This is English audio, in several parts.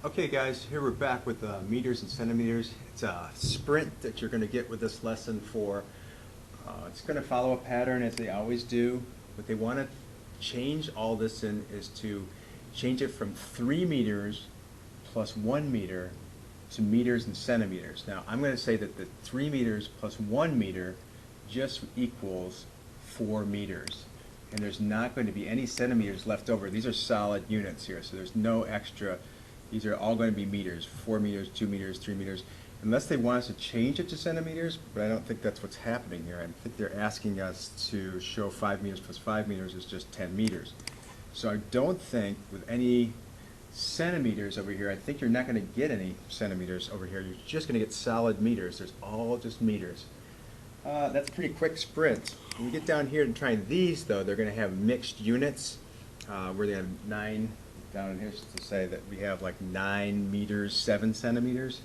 Okay guys, here we're back with meters and centimeters. It's a sprint that you're going to get with this lesson for. It's going to follow a pattern as they always do. What they want to change all this in is to change it from 3 meters plus 1 meter to meters and centimeters. Now I'm going to say that the 3 meters plus 1 meter just equals 4 meters. And there's not going to be any centimeters left over. These are solid units here, so there's no extra. These are all going to be meters, 4 meters, 2 meters, 3 meters, unless they want us to change it to centimeters, but I don't think that's what's happening here. I think they're asking us to show 5 meters plus 5 meters is just 10 meters. So I don't think with any centimeters over here, I think you're not going to get any centimeters over here. You're just going to get solid meters. There's all just meters. That's a pretty quick sprint. When we get down here and try these, though, they're going to have mixed units, where they have 9 down in here to say that we have like 9 meters, 7 centimeters.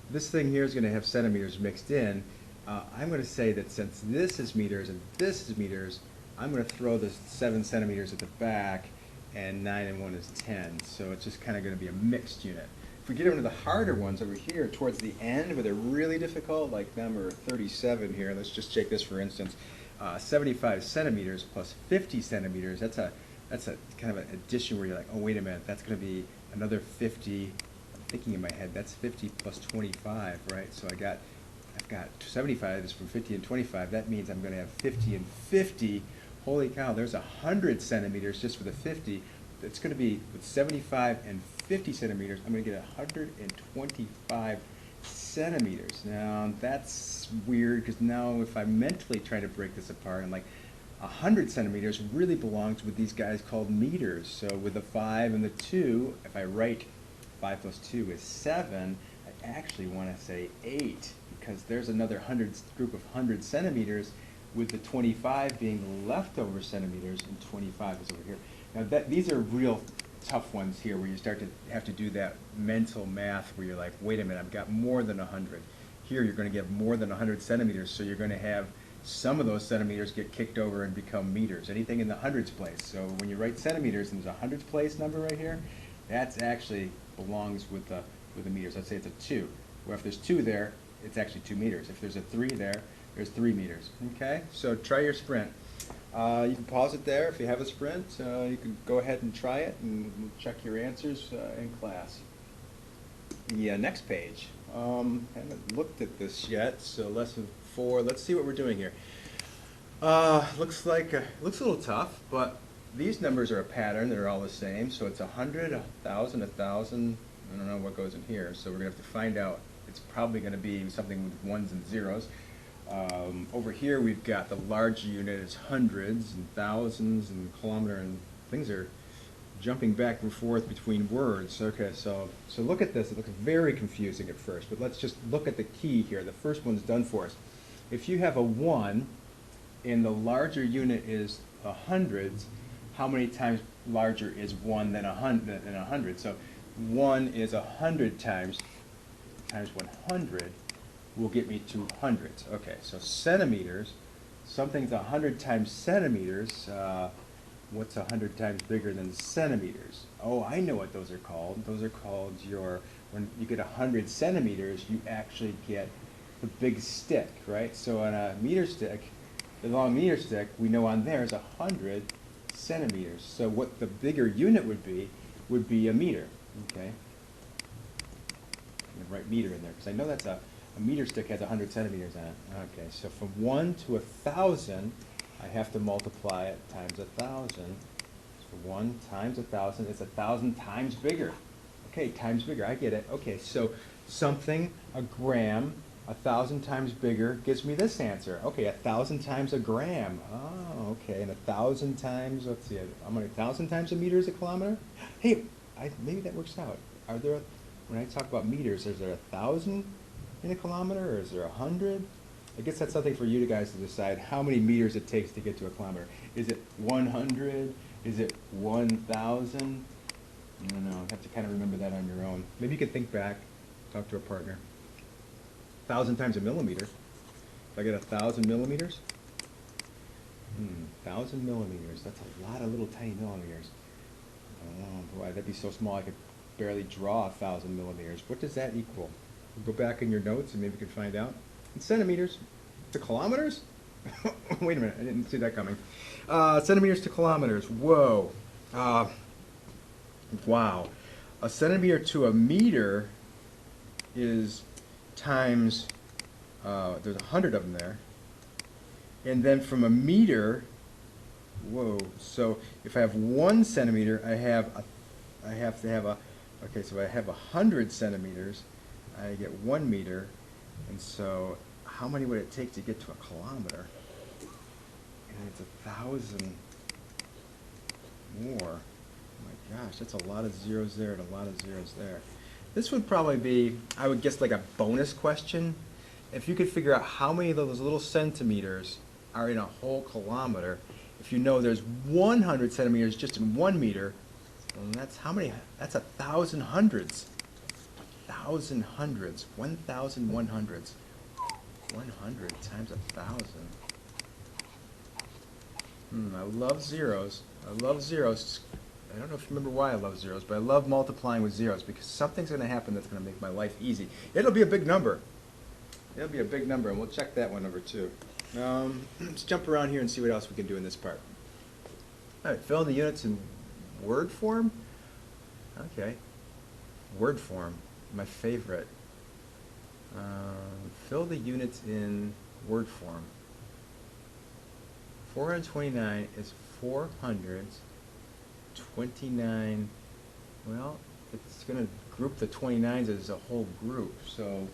This thing here is going to have centimeters mixed in. I'm going to say that since this is meters and this is meters, I'm going to throw the 7 centimeters at the back, and 9 and 1 is 10. So it's just kind of going to be a mixed unit. If we get into the harder ones over here towards the end where they're really difficult, like number 37 here, let's just take this for instance, 75 centimeters plus 50 centimeters, that's a kind of an addition where you're like, oh wait a minute, that's going to be another 50. I'm thinking in my head, that's 50 plus 25, right? So I've got 75 is from 50 and 25. That means I'm going to have 50 and 50. Holy cow, there's 100 centimeters just for the 50. It's going to be with 75 and 50 centimeters, I'm going to get 125 centimeters. Now that's weird because now if I'm mentally trying to break this apart, and like 100 centimeters really belongs with these guys called meters. So with the 5 and the 2, if I write 5 plus 2 is 7, I actually want to say 8 because there's another group of 100 centimeters with the 25 being the leftover centimeters and 25 is over here. Now these are real tough ones here where you start to have to do that mental math where you're like, wait a minute, I've got more than 100. Here you're going to get more than 100 centimeters, so you're going to have some of those centimeters get kicked over and become meters, anything in the hundreds place. So when you write centimeters and there's a hundreds place number right here, that's actually belongs with the meters. Let's say it's a 2. Well, if there's 2 there, it's actually 2 meters. If there's a 3 there, there's 3 meters. Okay, so try your sprint. You can pause it there if you have a sprint. You can go ahead and try it and we'll check your answers in class. The next page. Haven't looked at this yet, so lesson 4. Let's see what we're doing here. Looks like looks a little tough, but these numbers are a pattern. They're all the same. So it's 100, 1,000, 1,000. I don't know what goes in here, so we're gonna have to find out. It's probably going to be something with ones and zeros. Over here we've got the large unit is hundreds and thousands and kilometer, and things are jumping back and forth between words. Okay, so look at this. It looks very confusing at first, but let's just look at the key here. The first one's done for us. If you have a 1 and the larger unit is hundreds, how many times larger is 1 than 100? So 1 is 100 times 100 will get me to hundreds. Okay, so centimeters, something's 100 times centimeters. What's 100 times bigger than centimeters? Oh, I know what those are called. Those are called when you get 100 centimeters, you actually get the big stick, right? So on a meter stick, the long meter stick, we know on there is 100 centimeters. So what the bigger unit would be a meter, okay? I'm going to write meter in there because I know that's a meter stick has 100 centimeters on it. Okay, so from 1 to 1,000, I have to multiply it times 1,000. So 1 times 1,000 is 1,000 times bigger. Okay, times bigger, I get it. Okay, so something, a gram, 1,000 times bigger gives me this answer. Okay, 1,000 times a gram. Oh, okay, and 1,000 times, let's see, how many, 1,000 times a meter is a kilometer? Hey, maybe that works out. When I talk about meters, is there 1,000 in a kilometer, or is there 100? I guess that's something for you guys to decide how many meters it takes to get to a kilometer. Is it 100? Is it 1,000? I don't know. You have to kind of remember that on your own. Maybe you could think back, talk to a partner. 1,000 times a millimeter. If I get 1,000 millimeters, 1,000 millimeters. That's a lot of little tiny millimeters. Oh boy, that'd be so small I could barely draw 1,000 millimeters. What does that equal? Go back in your notes and maybe you can find out. In centimeters to kilometers? Wait a minute, I didn't see that coming. Centimeters to kilometers. Whoa. Wow. A centimeter to a meter is times, there's 100 of them there. And then from a meter, whoa, so if I have 1 centimeter, I have to have okay, so I have 100 centimeters, I get 1 meter, and so how many would it take to get to a kilometer? And it's 1,000 more. Oh my gosh, that's a lot of zeros there and a lot of zeros there. This would probably be, I would guess, like a bonus question. If you could figure out how many of those little centimeters are in a whole kilometer, if you know there's 100 centimeters just in 1 meter, well, that's how many? That's 1,000 hundreds. 1,000 hundreds. 1,000 hundreds. 100 times 1,000. I love zeros. I love zeros. I don't know if you remember why I love zeros, but I love multiplying with zeros because something's going to happen that's going to make my life easy. It'll be a big number. It'll be a big number, and we'll check that one over too. Let's jump around here and see what else we can do in this part. All right, fill in the units in word form. Okay, word form, my favorite. Fill the units in word form. 429 is 429. Well, it's going to group the 29s as a whole group. So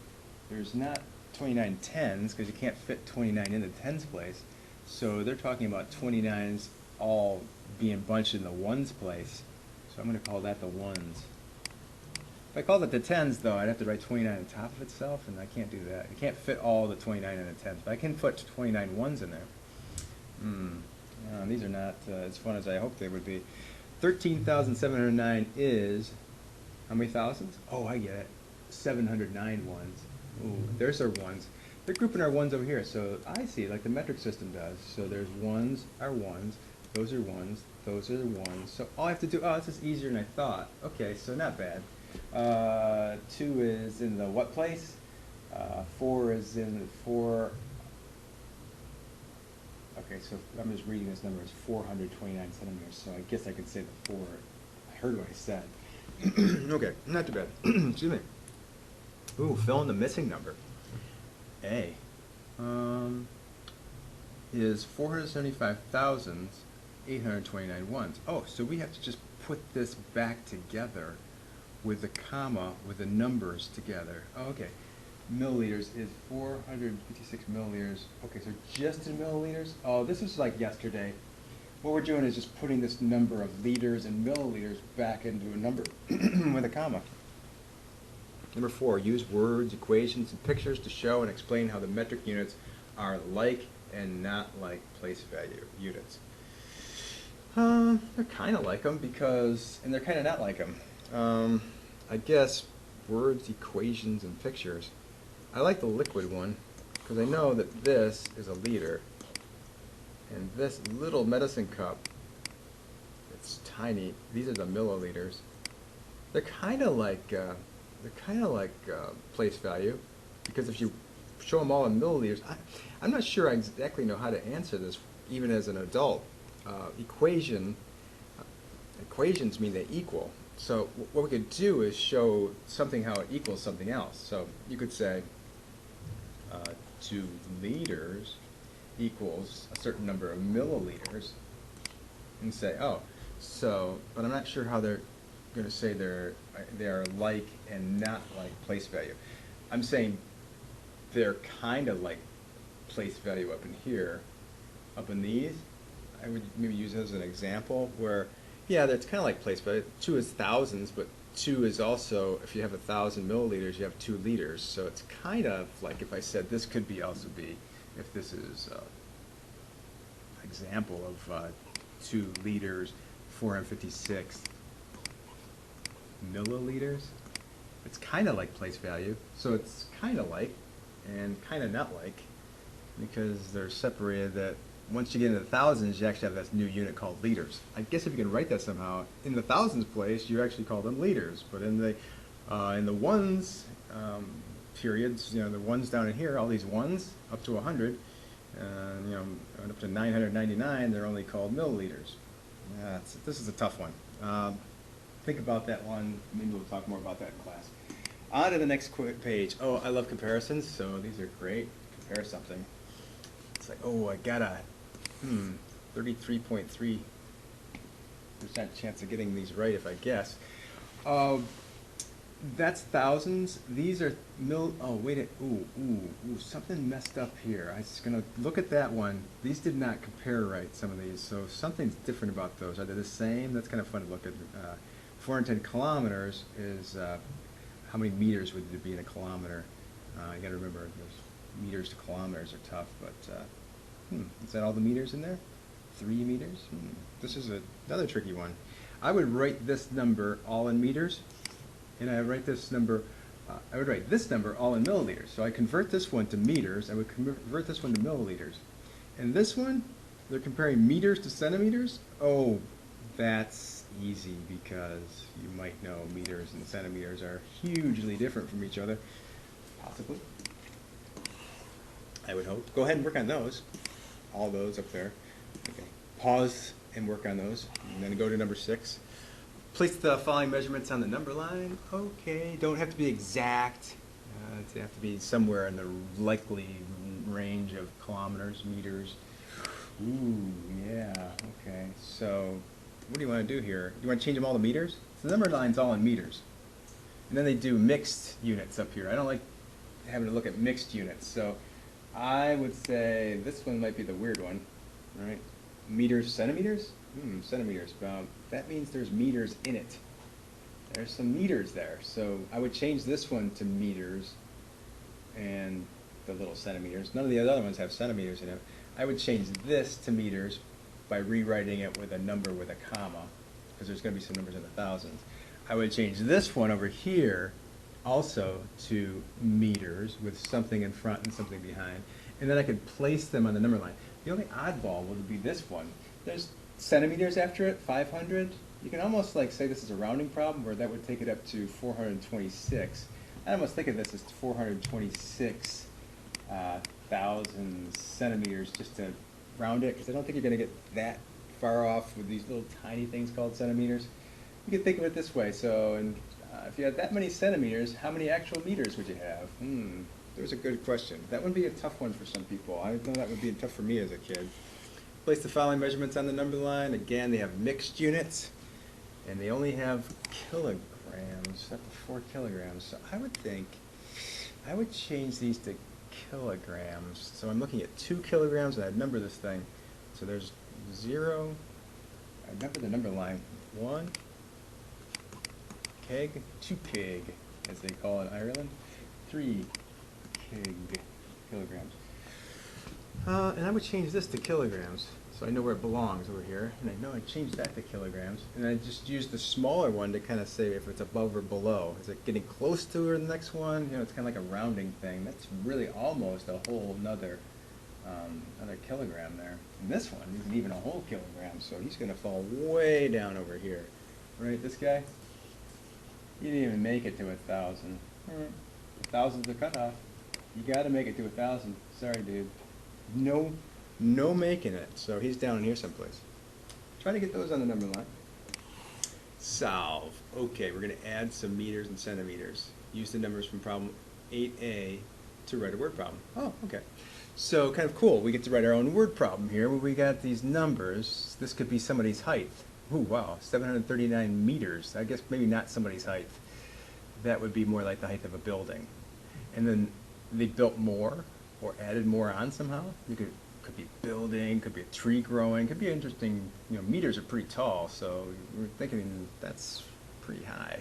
there's not 29 tens because you can't fit 29 in the tens place. So they're talking about 29s all being bunched in the ones place. So I'm going to call that the ones. If I called it the tens, though, I'd have to write 29 on top of itself, and I can't do that. You can't fit all the 29 in the tens, but I can put 29 ones in there. These are not as fun as I hoped they would be. 13,709 is how many thousands? Oh, I get it. 709 ones. Ooh, there's our ones. They're grouping our ones over here, so I see, like the metric system does. So there's ones are ones, those are ones, those are ones. So all I have to do, this is easier than I thought. Okay, so not bad. 2 is in the what place? 4 is in 4. Okay, so I'm just reading this number as 429 centimeters, so I guess I could say the 4. I heard what I said. Okay, not too bad. Excuse me. Ooh, fill in the missing number. A is 475,829 ones. Oh, so we have to just put this back together with the comma, with the numbers together. Oh, okay. Milliliters is 456 milliliters. Okay, so just in milliliters? Oh, this was like yesterday. What we're doing is just putting this number of liters and milliliters back into a number with a comma. Number 4, use words, equations, and pictures to show and explain how the metric units are like and not like place value units. They're kind of like them because, and they're kind of not like them. I guess words, equations, and pictures. I like the liquid one because I know that this is a liter, and this little medicine cup, it's tiny. These are the milliliters. They're kind of like place value because if you show them all in milliliters, I'm not sure I exactly know how to answer this even as an adult. Equations mean they equal. So what we could do is show something how it equals something else. So you could say 2 liters equals a certain number of milliliters, and say, oh, so, but I'm not sure how they're going to say they are like and not like place value. I'm saying they're kind of like place value up in here. Up in these, I would maybe use as an example where, yeah, that's kind of like place value. 2 is thousands, but 2 is also, if you have 1,000 milliliters, you have 2 liters. So it's kind of like if I said this could be also be, if this is an example of 2 liters, 456 milliliters. It's kind of like place value. So it's kind of like and kind of not like because they're separated at once you get into the thousands, you actually have this new unit called liters. I guess if you can write that somehow, in the thousands place, you actually call them liters. But in the ones periods, you know, the ones down in here, all these ones up to 100, you know, and up to 999, they're only called milliliters. This is a tough one. Think about that one. Maybe we'll talk more about that in class. On to the next page. Oh, I love comparisons, so these are great. Compare something. It's like, oh, I got a 33.3% chance of getting these right if I guess. That's thousands. These are oh, wait. Ooh, something messed up here. I was going to look at that one. These did not compare right, some of these, so something's different about those. Are they the same? That's kind of fun to look at. 410 kilometers is, how many meters would there be in a kilometer? You got to remember, those meters to kilometers are tough, but is that all the meters in there? 3 meters? This is another tricky one. I would write this number all in meters, and I would write this number all in milliliters. So I convert this one to meters, I would convert this one to milliliters. And this one, they're comparing meters to centimeters. Oh, that's easy because you might know meters and centimeters are hugely different from each other. Possibly. I would hope. Go ahead and work on those. All those up there. Okay. Pause and work on those. And then go to number 6. Place the following measurements on the number line. Okay. Don't have to be exact. They have to be somewhere in the likely range of kilometers, meters. Ooh, yeah. Okay. So what do you want to do here? You want to change them all to meters? So the number line's all in meters. And then they do mixed units up here. I don't like having to look at mixed units. So I would say this one might be the weird one, right? Meters, centimeters? Centimeters. That means there's meters in it. There's some meters there. So I would change this one to meters and the little centimeters. None of the other ones have centimeters in it. I would change this to meters by rewriting it with a number with a comma, because there's going to be some numbers in the thousands. I would change this one over here also to meters with something in front and something behind, and then I could place them on the number line. The only oddball would be this one. There's centimeters after it, 500. You can almost like say this is a rounding problem, where that would take it up to 426. I almost think of this as 426,000 centimeters just to round it, because I don't think you're going to get that far off with these little tiny things called centimeters. You can think of it this way. So if you had that many centimeters, how many actual meters would you have? There's a good question. That would be a tough one for some people. I know that would be tough for me as a kid. Place the following measurements on the number line. Again, they have mixed units, and they only have kilograms, up to 4 kilograms. So I would think I would change these to kilograms. So I'm looking at 2 kilograms, and I'd number this thing. So there's 0. I number the number line. 1 keg, 2 pig, as they call it in Ireland. 3 keg kilograms. And I would change this to kilograms, so I know where it belongs over here. And I know I changed that to kilograms. And I just use the smaller one to kind of say if it's above or below. Is it getting close to the next one? You know, it's kind of like a rounding thing. That's really almost a whole another kilogram there. And this one isn't even a whole kilogram, so he's going to fall way down over here. Right, this guy? He didn't even make it to 1,000. Thousands are cut off. You got to make it to 1,000. Sorry, dude. No making it. So he's down in here someplace. Try to get those on the number line. Solve. Okay, we're going to add some meters and centimeters. Use the numbers from problem 8A to write a word problem. Oh, okay. So kind of cool. We get to write our own word problem here where we got these numbers. This could be somebody's height. Ooh, wow, 739 meters. I guess maybe not somebody's height. That would be more like the height of a building. And then they built more or added more on somehow. You could be building, could be a tree growing, could be interesting. You know, meters are pretty tall, so we're thinking that's pretty high.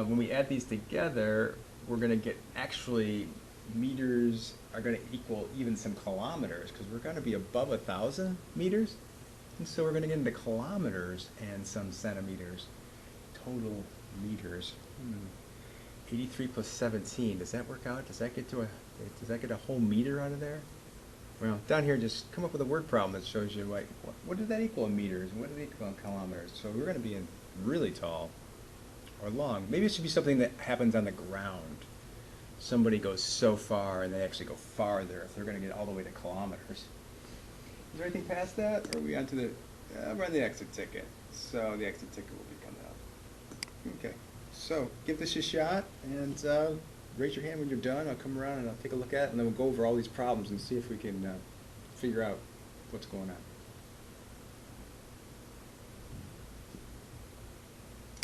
When we add these together, we're going to get actually meters are going to equal even some kilometers, because we're going to be above 1,000 meters. And so we're going to get into kilometers and some centimeters. Total meters. 83 plus 17. Does that work out? Does that get a whole meter out of there? Well, down here, just come up with a word problem that shows you, like, what did that equal in meters? What did it equal in kilometers? So we're going to be in really tall or long. Maybe it should be something that happens on the ground. Somebody goes so far, and they actually go farther if they're going to get all the way to kilometers. Is there anything past that, or are we on to the, we're on the exit ticket. So the exit ticket will be coming up. Okay, so give this a shot, and raise your hand when you're done. I'll come around and I'll take a look at it, and then we'll go over all these problems and see if we can figure out what's going on.